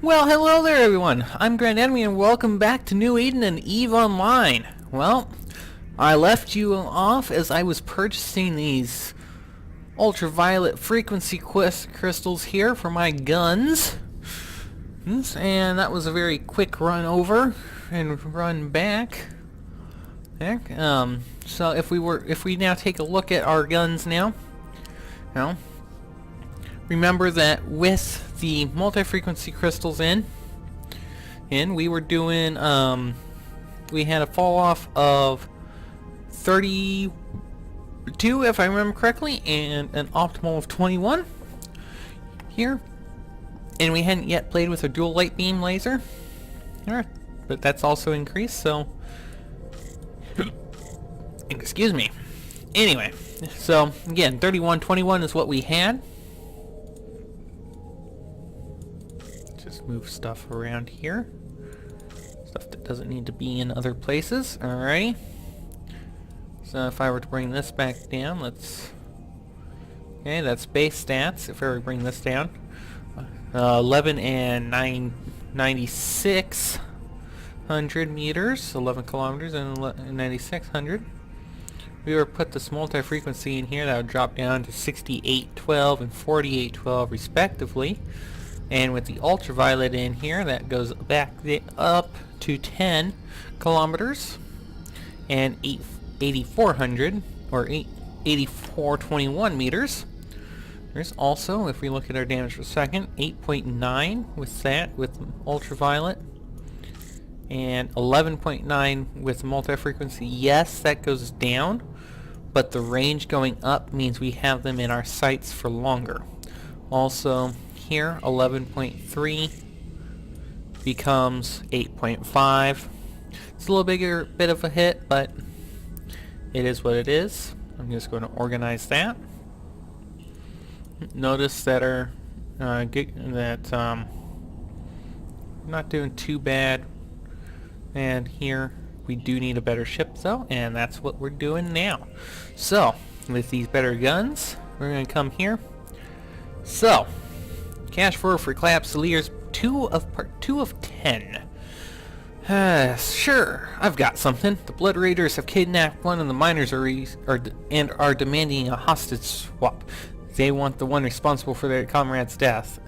Well, hello there everyone. I'm Grand Enemy and welcome back to New Eden and EVE Online. Well, I left you off as I was purchasing these ultraviolet frequency crystals here for my guns. And that was a very quick run over and run back. So if we now take a look at our guns now, remember that with the multi-frequency crystals in, we were doing, we had a fall off of 32 if I remember correctly, and an optimal of 21 here, and we hadn't yet played with a dual light beam laser. Alright, but that's also increased, so excuse me. Anyway, so again, 31-21 is what we had. Just move stuff around here. Stuff that doesn't need to be in other places. Alrighty. So if I were to bring this back down, okay, that's base stats. If I were to bring this down, 11 and 9,600 meters, 11 kilometers and 9,600. If we were to put this multi-frequency in here, that would drop down to 6812 and 4812 respectively. And with the ultraviolet in here, that goes back up to 10 kilometers and 8,400 or 8,421 meters. There's also, if we look at our damage per second, 8.9 with that, with ultraviolet, and 11.9 with multi-frequency. Yes, that goes down, but the range going up means we have them in our sights for longer. Also, here, 11.3 becomes 8.5. It's a little bit of a hit, but it is what it is. I'm just going to organize that. Notice that our not doing too bad. And here we do need a better ship though, and that's what we're doing now. So with these better guns, we're going to come here. So cash for Collapsileers 2 of 10. Sure, I've got something. The Blood Raiders have kidnapped one of the miners and are demanding a hostage swap. They want the one responsible for their comrade's deaths,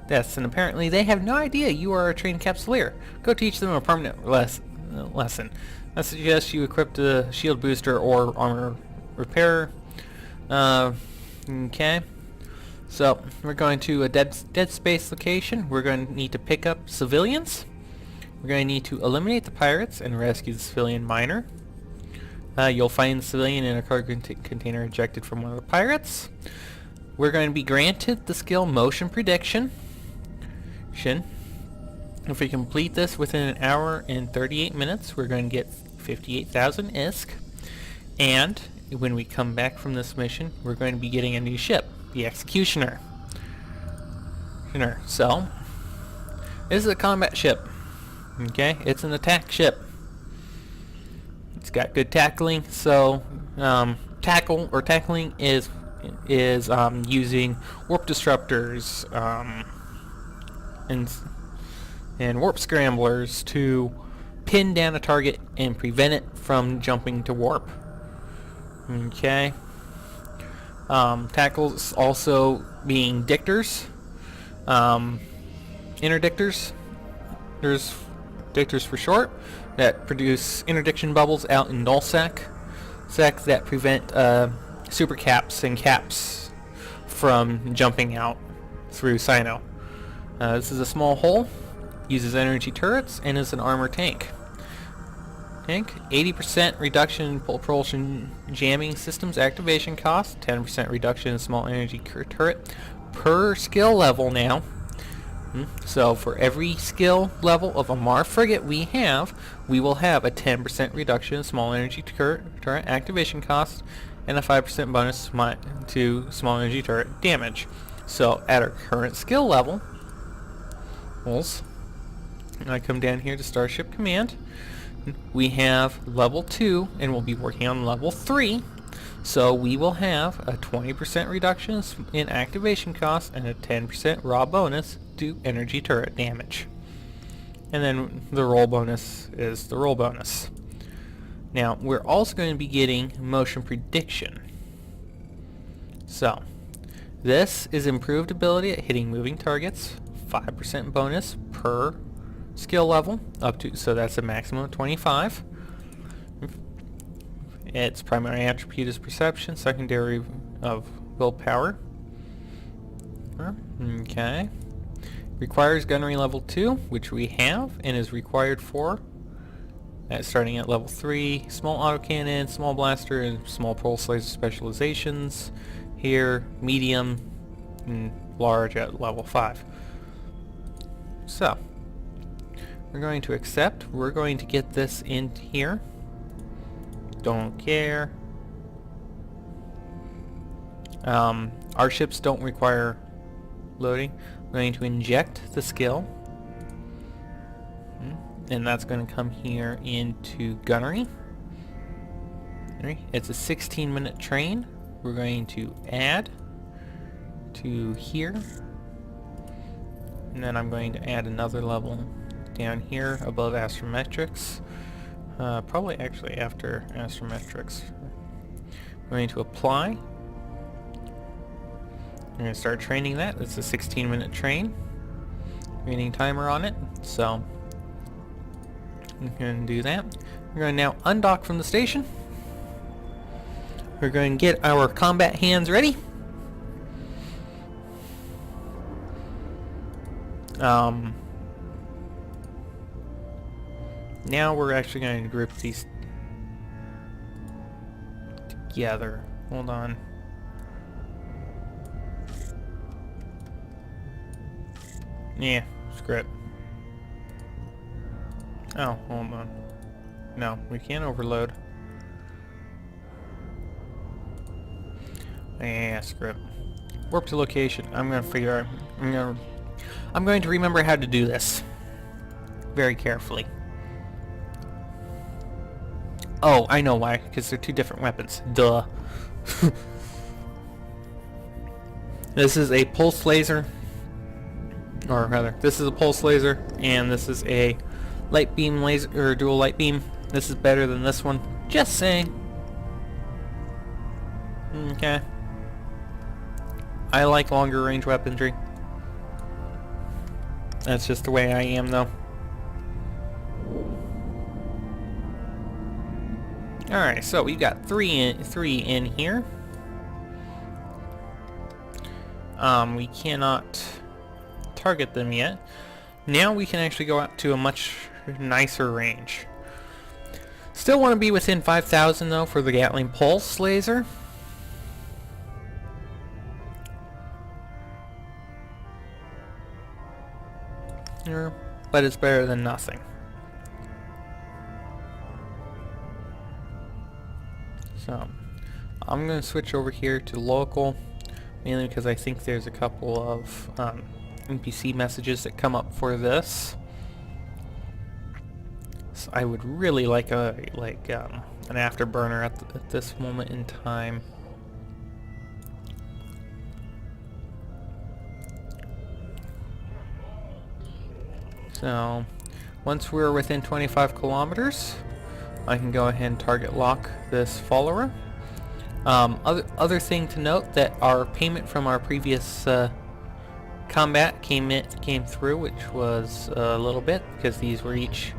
and apparently they have no idea you are a trained Capsuleer. Go teach them a permanent lesson. I suggest you equip the shield booster or armor repairer. Okay. So we're going to a dead space location. We're going to need to pick up civilians. We're going to need to eliminate the pirates and rescue the civilian miner. You'll find the civilian in a cargo container ejected from one of the pirates. We're going to be granted the skill Motion Prediction. If we complete this within an hour and 38 minutes, we're going to get 58,000 ISK. And when we come back from this mission, we're going to be getting a new ship, the Executioner. So, this is a combat ship. Okay, it's an attack ship. It's got good tackling, so tackling is using warp disruptors and warp scramblers to pin down a target and prevent it from jumping to warp. Okay. Tackles also being dictors, interdictors. There's dictors for short that produce interdiction bubbles out in nullsec that prevent super caps and caps from jumping out through Sino. This is a small hull, uses energy turrets, and is an armor tank. 80% reduction in propulsion jamming systems activation cost, 10% reduction in small energy turret per skill level now. So for every skill level of a MAR frigate we will have a 10% reduction in small energy turret activation cost and a 5% bonus to small energy turret damage. So at our current skill level, I come down here to Starship Command. We have level 2 and we'll be working on level 3. So we will have a 20% reduction in activation cost and a 10% raw bonus to energy turret damage. And then the roll bonus is the roll bonus. Now, we're also going to be getting motion prediction. So, this is improved ability at hitting moving targets, 5% bonus per skill level, up to, so that's a maximum of 25. Its primary attribute is perception, secondary of willpower. Okay. Requires gunnery level 2, which we have, and is required for, starting at level 3, small autocannon, small blaster, and small pulse laser specializations. Here, medium, and large at level 5. So, we're going to accept. We're going to get this in here. Don't care. Our ships don't require loading. We're going to inject the skill, and that's going to come here into gunnery. It's a 16-minute train. We're going to add to here, and then I'm going to add another level down here above astrometrics, probably actually after astrometrics. I'm going to apply. I'm going to start training that. It's a 16-minute train. Training timer on it, so I'm going to do that. We're going to now undock from the station. We're going to get our combat hands ready. Now we're actually going to group these together. Hold on. Yeah, screw it. Oh, hold on. No, we can't overload. Yeah, screw it. Warp to location. I'm gonna figure out. I'm going to remember how to do this very carefully. Oh, I know why. Because they're two different weapons. Duh. This is a pulse laser. Or rather, this is a pulse laser, and this is a light beam laser, or dual light beam. This is better than this one. Just saying. Okay. I like longer range weaponry. That's just the way I am, though. Alright, so we've got three in here. We cannot target them yet. Now we can actually go out to a much nicer range. Still want to be within 5,000 though for the Gatling pulse laser. But it's better than nothing. So I'm going to switch over here to local, mainly because I think there's a couple of NPC messages that come up for this. So I would really like an afterburner at this moment in time. So once we're within 25 kilometers, I can go ahead and target lock this follower. Other thing to note, that our payment from our previous combat came through, which was a little bit, because these were each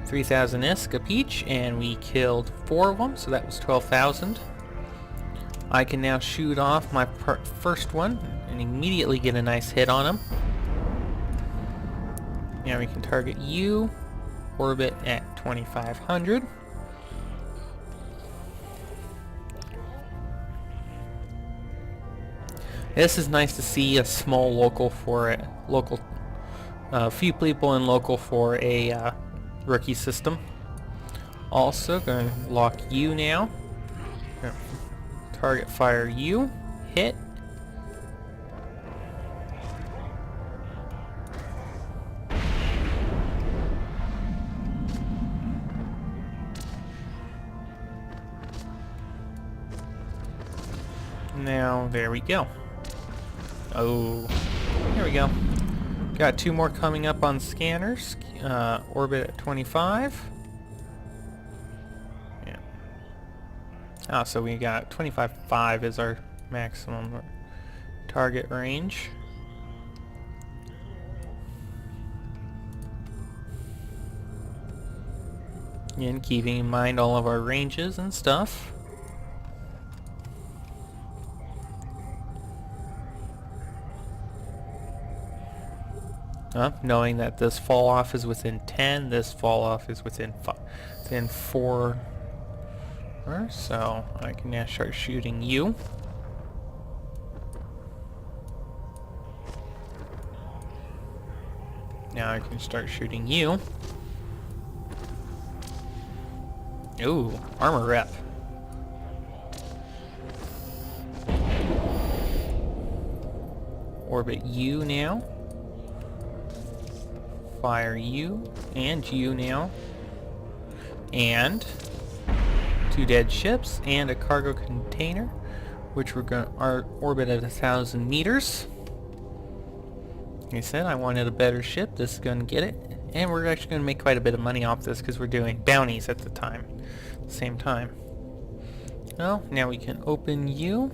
3,000 ISK each, and we killed 4 of them, so that was 12,000. I can now shoot off my first one and immediately get a nice hit on him. Now we can target you, orbit at 2,500. This is nice to see a small local for it. Few people in local for a rookie system. Also, going to lock you now. Target fire you. Hit. Now, there we go. Oh, there we go. Got 2 more coming up on scanners. Orbit at 25. Yeah. Ah, so we got 25.5 is our maximum target range. And keeping in mind all of our ranges and stuff. Knowing that this fall off is within 10, this fall off is within 4, so I can now start shooting you. Now I can start shooting you. Ooh, armor rep. Orbit you now. Fire you and you now. And 2 dead ships and a cargo container, which we're going to orbit at 1,000 meters. Like I said, I wanted a better ship. This is going to get it. And we're actually going to make quite a bit of money off this because we're doing bounties at the same time. Well, now we can open you.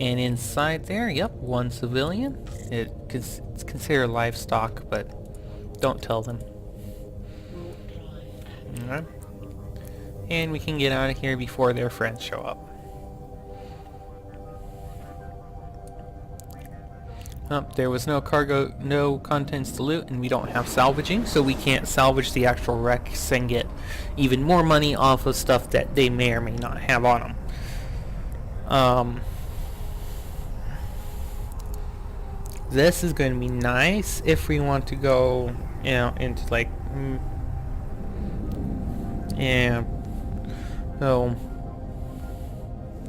And inside there, yep, 1 civilian. It's considered livestock, but don't tell them. Alright. And we can get out of here before their friends show up. There was no cargo, no contents to loot, and we don't have salvaging, so we can't salvage the actual wrecks and get even more money off of stuff that they may or may not have on them. This is going to be nice if we want to go, you know, into like, yeah. So,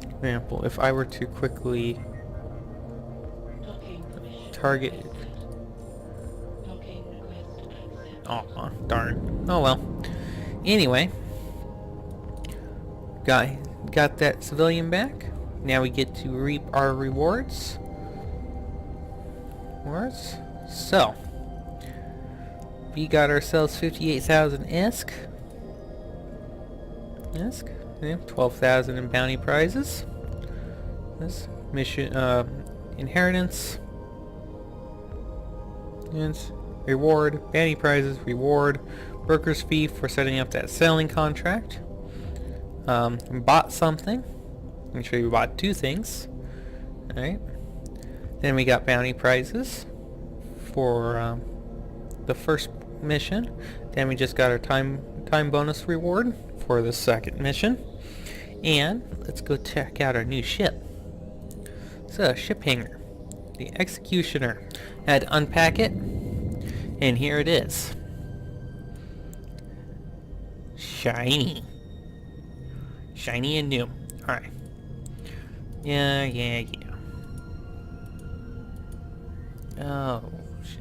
for example, if I were to quickly target. Oh, darn. Oh well. Anyway, got that civilian back. Now we get to reap our rewards. So, we got ourselves 58,000 ISK. Yeah, 12,000 in bounty prizes. This mission, inheritance. Yes. Reward, bounty prizes, reward, broker's fee for setting up that selling contract. Bought something. Make sure you bought 2 things. Alright. Then we got bounty prizes for the first mission. Then we just got our time bonus reward for the second mission. And let's go check out our new ship. So, ship hangar. The Executioner. Had to unpack it, and here it is. Shiny and new. Alright. Yeah. Oh, shit.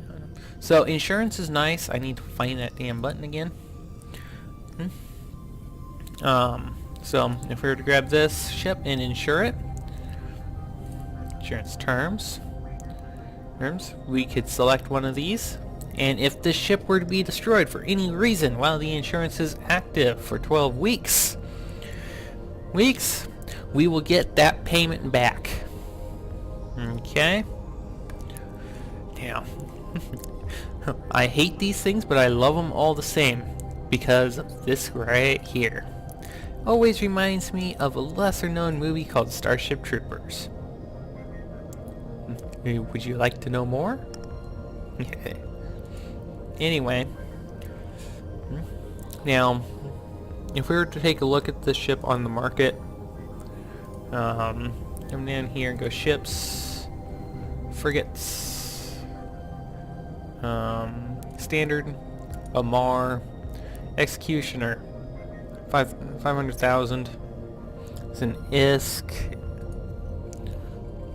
So insurance is nice. I need to find that damn button again. So if we were to grab this ship and insure it, insurance terms, we could select one of these, and if this ship were to be destroyed for any reason while the insurance is active for 12 weeks, we will get that payment back. Okay? Now, I hate these things, but I love them all the same because of this right here. Always reminds me of a lesser known movie called Starship Troopers. Would you like to know more? Anyway, now if we were to take a look at this ship on the market, come down here and go ships, frigates, standard, Amar, Executioner, 500,000. It's an ISK.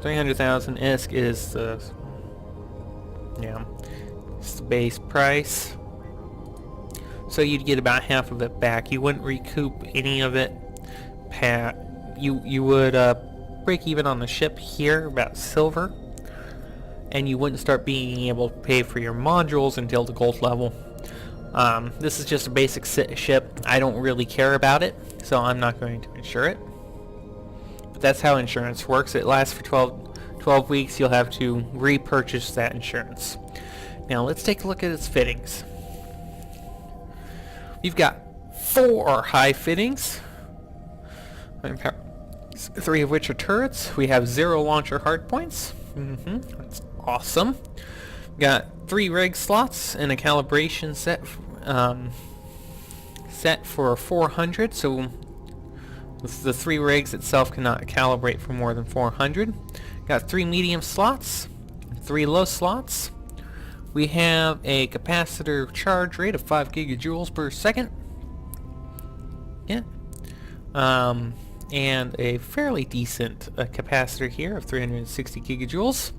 300,000 ISK is the it's the base price. So you'd get about half of it back. You wouldn't recoup any of it. You would break even on the ship here, about silver, and you wouldn't start being able to pay for your modules until the gold level. This is just a basic ship. I don't really care about it, so I'm not going to insure it. But that's how insurance works. It lasts for 12 weeks. You'll have to repurchase that insurance. Now let's take a look at its fittings. We've got 4 high fittings, 3 of which are turrets. We have 0 launcher hardpoints. That's awesome. We got 3 reg slots and a calibration set for 400. So the 3 regs itself cannot calibrate for more than 400. Got 3 medium slots, 3 low slots. We have a capacitor charge rate of 5 gigajoules per second. Yeah. And a fairly decent capacitor here of 360 gigajoules,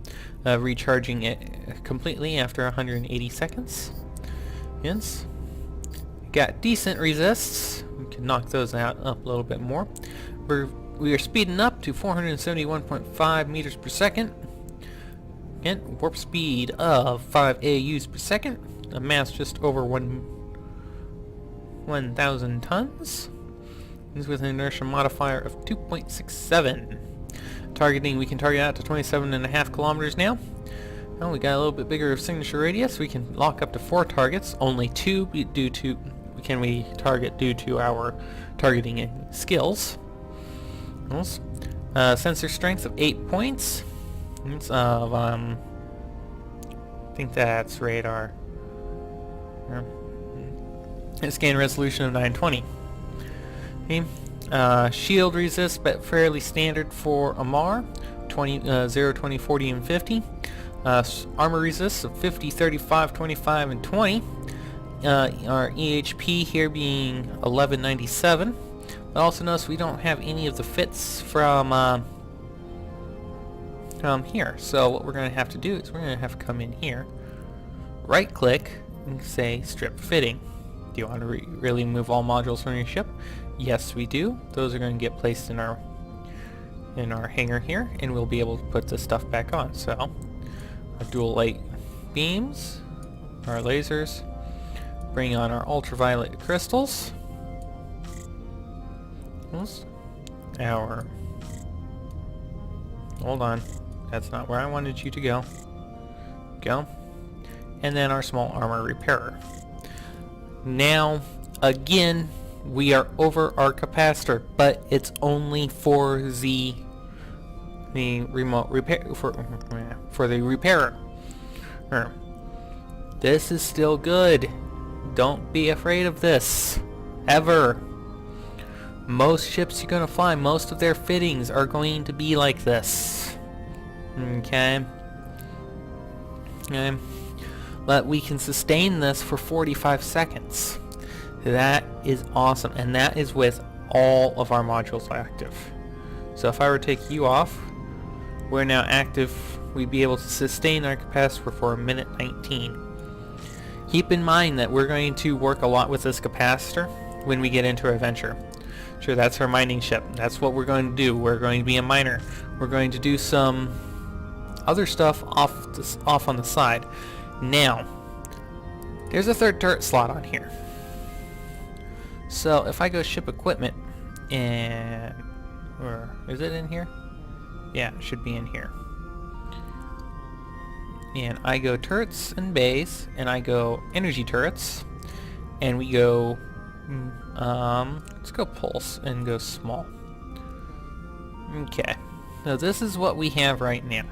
recharging it completely after 180 seconds. Yes. Got decent resists. We can knock those out up a little bit more. We are speeding up to 471.5 meters per second. Again, warp speed of 5 AUs per second. A mass just over 1,000 tons. This with an inertia modifier of 2.67. Targeting, we can target out to 27.5 kilometers now. Well, we got a little bit bigger signature radius. We can lock up to 4 targets. Only 2 can we target due to our targeting skills. Sensor strength of 8 points. It's of I think that's radar. And scan resolution of 920. Okay. Shield resist, but fairly standard for Amar. 0, 20, 40, and 50. Armor resist of 50, 35, 25, and 20. Our EHP here being 1197. But also notice we don't have any of the fits from here. So what we're going to have to do is we're going to have to come in here, right click, and say strip fitting. Do you want to really move all modules from your ship? Yes, we do. Those are going to get placed in our hangar here, and we'll be able to put this stuff back on. So our dual light beams, our lasers, bring on our ultraviolet crystals. Hold on, that's not where I wanted you to go. And then our small armor repairer. Now, again, we are over our capacitor, but it's only for the remote repair for the repairer. This is still good. Don't be afraid of this, ever. Most ships you're gonna find, most of their fittings are going to be like this. Okay. But we can sustain this for 45 seconds. That is awesome, and that is with all of our modules active. So if I were to take you off, we're now active. We'd be able to sustain our capacitor for 1 minute 19. Keep in mind that we're going to work a lot with this capacitor when we get into our adventure. Sure, that's our mining ship. That's what we're going to do. We're going to be a miner. We're going to do some other stuff off on the side. Now, there's a 3rd turret slot on here. So if I go ship equipment, and or is it in here? Yeah, it should be in here. And I go turrets and bays, and I go energy turrets, and we go let's go pulse and go small. Okay, so this is what we have right now.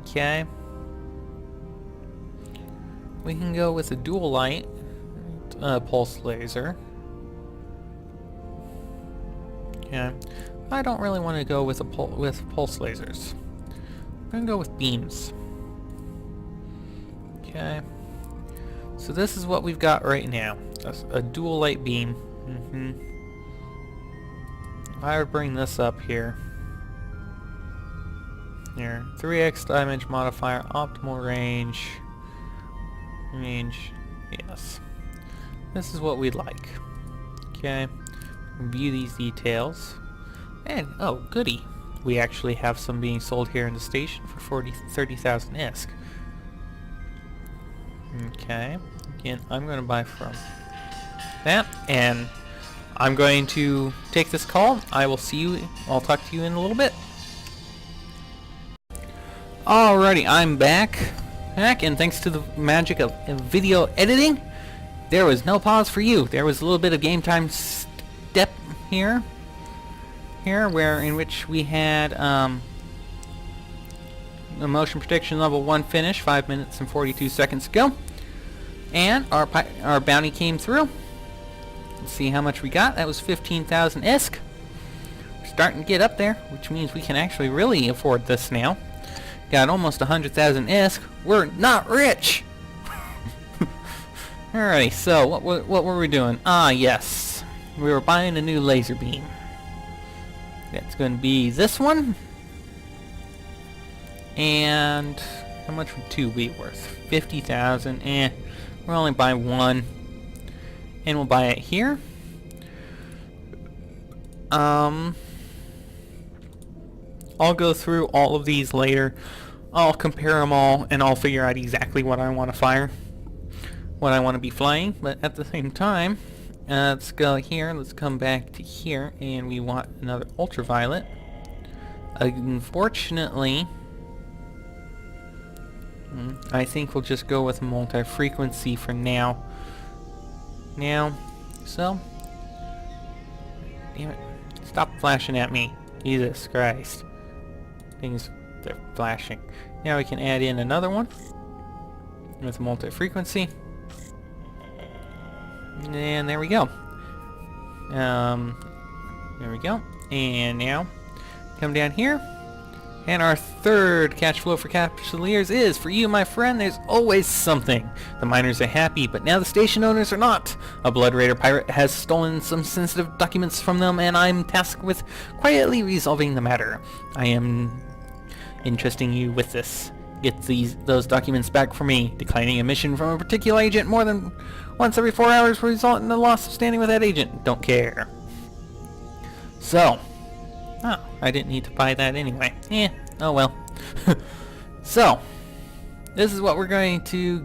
Okay, we can go with a dual light pulse laser. Okay, I don't really want to go with pulse lasers. I'm gonna go with beams. Okay, so this is what we've got right now. That's a dual light beam. If I would bring this up here. Here, 3x damage modifier, optimal range. Yes. This is what we'd like. Okay, view these details. And, oh, goody. We actually have some being sold here in the station for 30,000 ISK. Okay. Again, I'm going to buy from that, and I'm going to take this call. I'll talk to you in a little bit. Alrighty, I'm back, and thanks to the magic of video editing, there was no pause for you. There was a little bit of game time step here, in which we had a motion prediction level 1 finish 5 minutes and 42 seconds ago, and our bounty came through. Let's see how much we got. That was 15,000 ISK. We're starting to get up there, which means we can actually really afford this now. Got almost 100,000 ISK. We're not rich! Alrighty, so what were we doing? Ah, yes. We were buying a new laser beam. That's going to be this one. And how much would 2 be worth? 50,000. We'll only buy 1. And we'll buy it here. I'll go through all of these later. I'll compare them all, and I'll figure out exactly what I want to fire, what I want to be flying. But at the same time, let's go here. Let's come back to here, and we want another ultraviolet. Unfortunately, I think we'll just go with multi-frequency for now. So, damn it, stop flashing at me. Jesus Christ. Things, they're flashing. Now we can add in another one with multi-frequency. And there we go. There we go. And now, come down here. And our third cash flow for Capsuleers is, for you, my friend, there's always something. The miners are happy, but now the station owners are not. A Blood Raider pirate has stolen some sensitive documents from them, and I'm tasked with quietly resolving the matter. I am entrusting you with this. Get those documents back for me. Declining a mission from a particular agent more than once every 4 hours will result in the loss of standing with that agent. Don't care. So, oh, I didn't need to buy that anyway. Oh well. So, this is what we're going to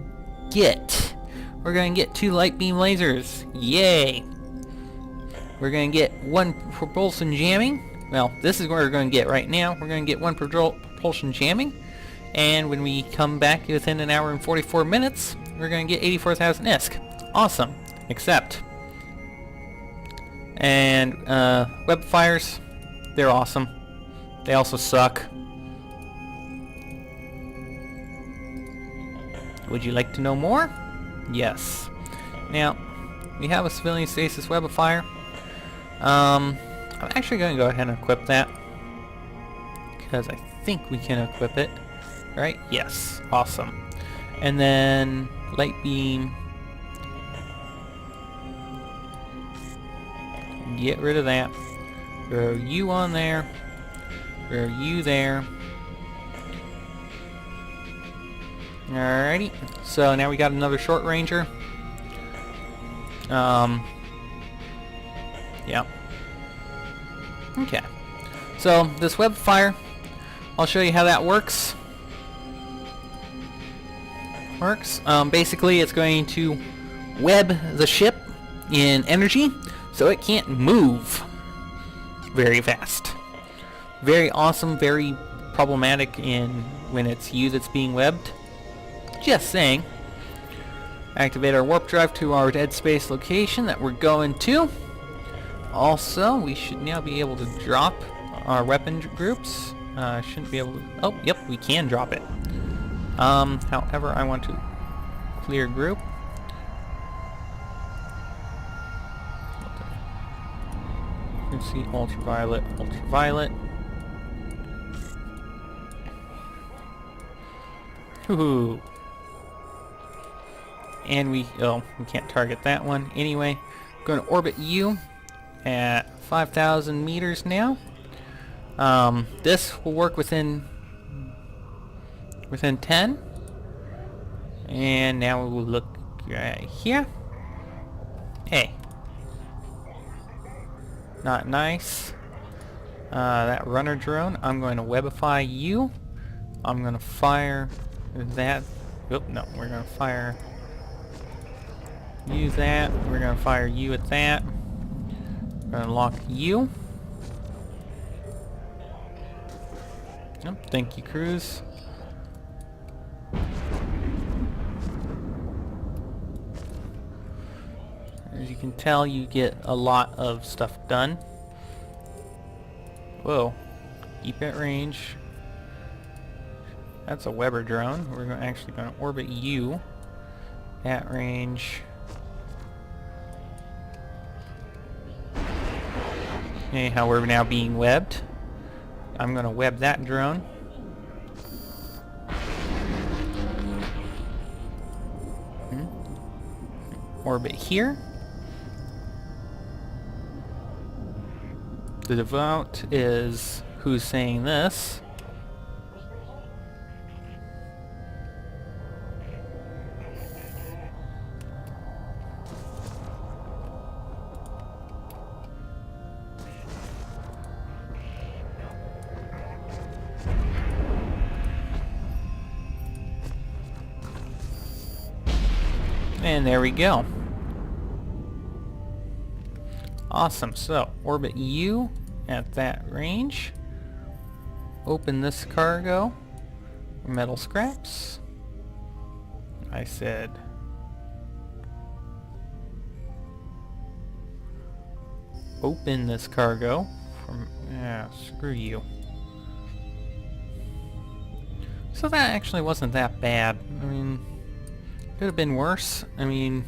get. We're going to get 2 light beam lasers. Yay! We're going to get 1 propulsion jamming. Well, this is what we're going to get right now. We're going to get 1 propulsion jamming. And when we come back within an hour and 44 minutes, we're going to get 84,000 ISK. Awesome. Except. And web fires. They're awesome. They also suck. Would you like to know more? Yes. Now, we have a civilian stasis web of fire. I'm actually going to go ahead and equip that, because I think we can equip it. Right? Yes. Awesome. And then light beam. Get rid of that. Throw you on there. Throw you there. Alrighty. So now we got another short ranger. Yeah. Okay. So this web fire, I'll show you how that works. Basically it's going to web the ship in energy so it can't move very fast. Very awesome, very problematic when it's you that's being webbed. Just saying. Activate our warp drive to our dead space location that we're going to. Also, we should now be able to drop our weapon groups. Shouldn't be able to... Oh, yep, we can drop it. However, I want to clear group. You can see ultraviolet, ultraviolet. Woohoo! And we can't target that one. Anyway, going to orbit you at 5,000 meters now. This will work within 10. And now we will look right here. Hey. Not nice. That runner drone, I'm going to webify you. I'm going to fire that. Oop, no, we're going to fire you that. We're going to fire you at that. We're going to lock you. Oh, thank you, Cruz. As you can tell, you get a lot of stuff done. Whoa. Keep at range. That's a Weber drone. We're actually going to orbit you at range. Anyhow, we're now being webbed. I'm going to web that drone. Orbit here. The devout is who's saying this. And there we go. Awesome. So, orbit you at that range. Open this cargo. Metal scraps. I said open this cargo from screw you. So that actually wasn't that bad. I mean, could have been worse. I mean,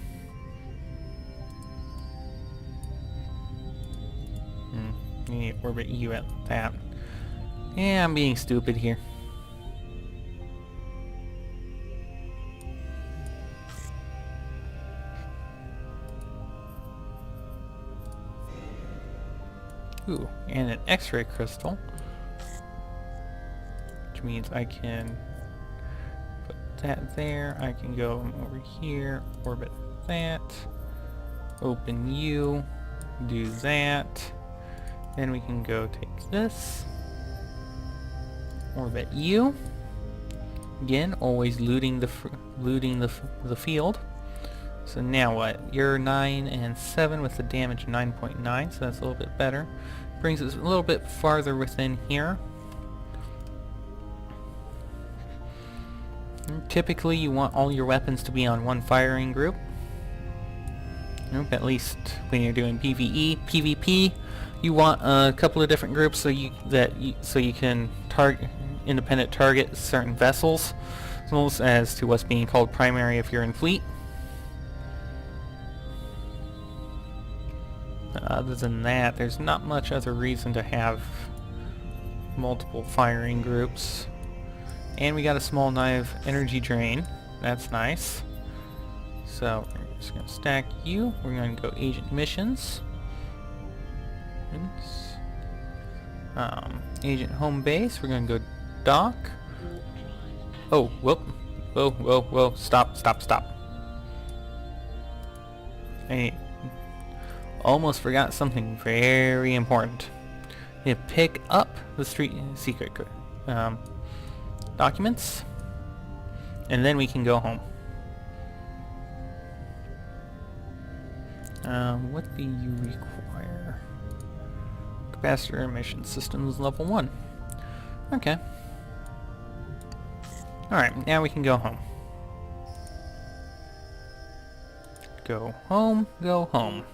you need to orbit you at that. Yeah, I'm being stupid here. Ooh, and an X-ray crystal, which means I can put that there. I can go over here, orbit that, open you, do that. Then we can go take this, orbit you. Again, always looting the field. So now what? You're 9 and 7 with the damage 9.9, so that's a little bit better. Brings us a little bit farther within here. And typically you want all your weapons to be on one firing group. Nope, at least when you're doing PvE. PvP, you want a couple of different groups so you can independent target certain vessels, as to what's being called primary if you're in fleet. Other than that, there's not much other reason to have multiple firing groups. And we got a small knife energy drain. That's nice. So we're just going to stack you. We're going to go agent missions. Agent home base. We're going to go dock. Oh, whoop. Whoa, whoa, whoa. Stop, stop, stop. Hey. Almost forgot something very important. You pick up the street secret documents, and then we can go home. What do you require? Capacitor emission systems level 1. Okay. Alright, now we can go home. Go home, go home.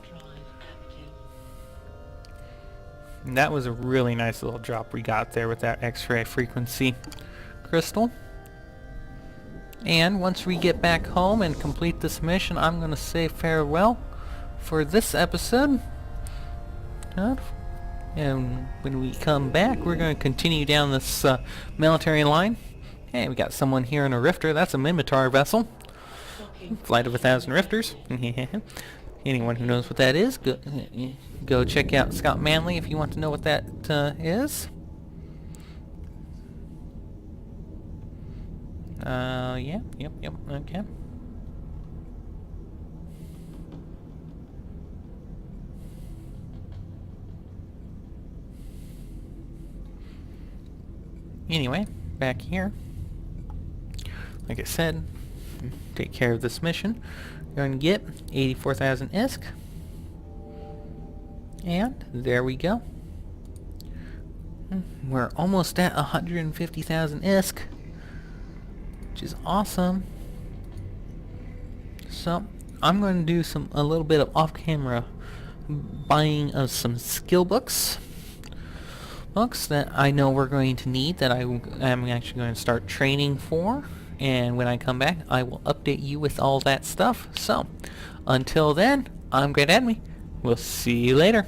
And that was a really nice little drop we got there with that X-ray frequency crystal. And once we get back home and complete this mission, I'm going to say farewell for this episode. And when we come back, we're going to continue down this military line. Hey, we got someone here in a Rifter. That's a Mimitar vessel. Flight of 1,000 Rifters. Anyone who knows what that is, go check out Scott Manley if you want to know what that is. Yeah, yep, okay. Anyway, back here, like I said, take care of this mission. You're going to get 84,000 ISK. And there we go. We're almost at 150,000 ISK, which is awesome. So I'm going to do a little bit of off-camera buying of some skill books that I know we're going to need, that I'm actually going to start training for, and when I come back I will update you with all that stuff. So until then, I'm Great Enemy. We'll see you later.